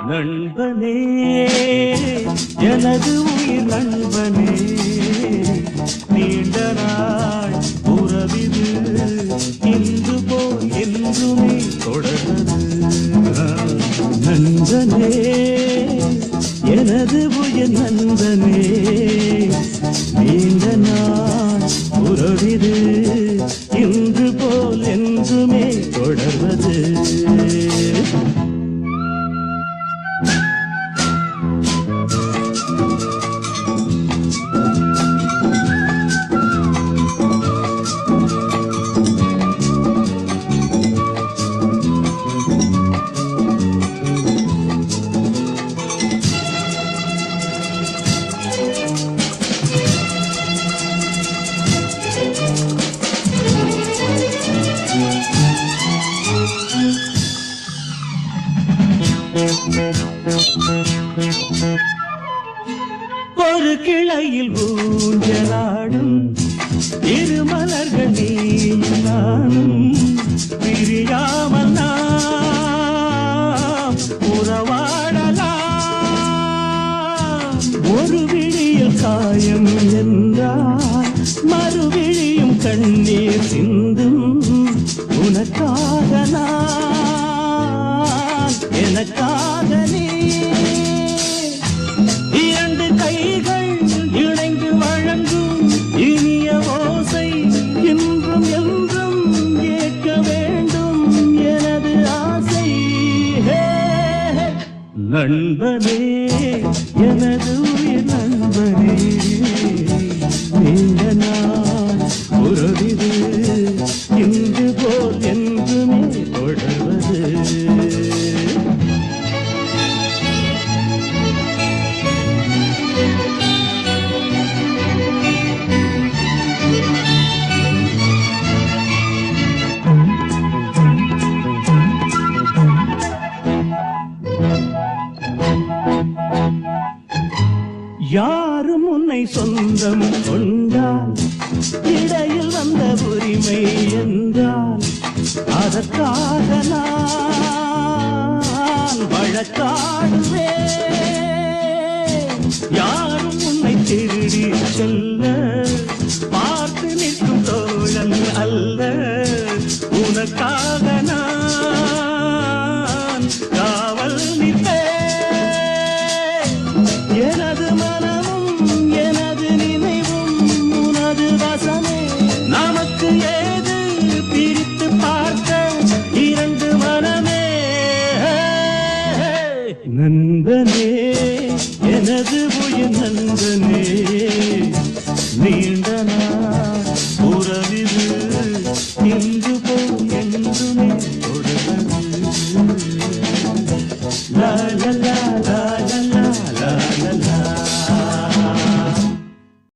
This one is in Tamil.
நண்பனே எனது உயிர் நண்பனே நீண்ட நாள் உறவிது இன்று போல் என்றுமே தொடர்வது நண்பனே எனது உயிர் நண்பனே நீண்ட நாள் உறவிது இன்று போல் என்றுமே தொடர்வது ஒரு கிளையில் ஊஞ்சலாடும் இரு மலர்கள் நீயும் நானும் பிரியாமல் நாம் உறவாடலாம் ஒரு விழியில் காயம் என்றால் மறுவிழியும் கண்ணீர் சிந்தும் உனக்காக நான் எனக்காக நீ இரண்டு கைகள் இணைந்து வழங்கும் இனிய ஓசை இன்றும் என்றும் கேட்க வேண்டும் எனது ஆசை நண்பனே எனது உயிர் நண்பனே நீண்ட நாள் உறவிது இன்று போல் என்றுமே தொடர்வது யாரும் உன்னை சொந்தம் கொண்டால் இடையில் வந்த உரிமை என்றால் அதற்காக நான் வழக்காடுவேன் யாரும் உன்னை திருடி செல்ல பார்த்து நிற்கும் தோழன் அல்ல உனக்காக நான் காவல் நிற்பேன் எனது மனமும் எனது நினைவும் உனது வசமே நமக்கு ஏது பிரித்து பார்க்க இரண்டு மனமே நண்பனே எனது